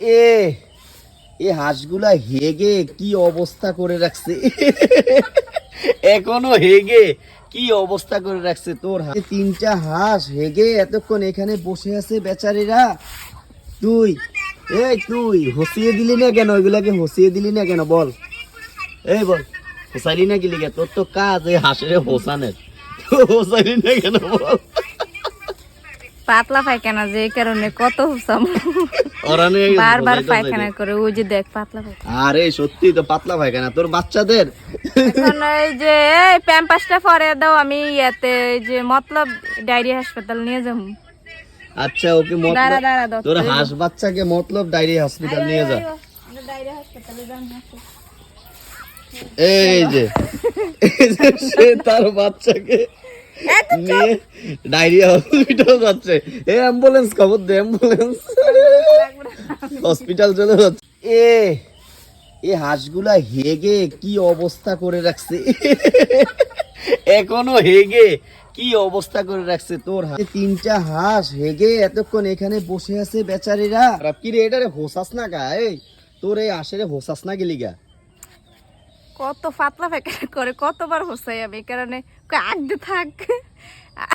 এ এ হাঁসগুলা হেগে কি অবস্থা করে রাখছে। এখনো হেগে কি অবস্থা করে রাখছে। তোর তিনটা হাঁস হেগে এতক্ষণ এখানে বসে আছে বেচারিরা। তুই তুই হসিয়ে দিলি না কেন? ওইগুলাকে হসিয়ে দিলি না কেন বল? এই বল, হোসাইলি না গেলি গে? তোর তো কাজ এই হাঁসের হোসানের, হোসাইলি না কেন বল? পাতলা পায়খানা যে কারণে কত হুসাম বারবার পায়খানা করে। ওই যে দেখ পাতলা পায়খানা। আরে সত্যি তো পাতলা পায়খানা তোর বাচ্চাদের। এখন এই যে প্যাম্পাসটা পরে দাও, আমি ইয়াতে যে মতলব ডায়রিয়া হাসপাতাল নিয়ে যাবো। আচ্ছা ওকে মতলব তোর হাঁস বাচ্চাকে মতলব ডায়রিয়া হসপিটাল নিয়ে যা। ডায়রিয়া হাসপাতালে যান। এই যে সে তার বাচ্চাকে নিয়ে ডায়রিয়া হসপিটাল যাচ্ছে। এ অ্যাম্বুলেন্স, খবর দে অ্যাম্বুলেন্স। হসপিটাল চলে যাচ্ছে। এ হাঁসগুলা হেগে কি অবস্থা করে রাখছে। এখনো হেগে কি অবস্থা করে রাখছে। তোর তিনটা হাঁস হেগে এতক্ষণ এখানে বসে আছে বেচারিরা। কি রে এটা রে হোসাস না গা? এই তোর এই হাঁসের হোসাস না গেলি গা? কত পাতলা পায়খানা করে, কতবার হোসাই আমি কারণে আগতে থাক।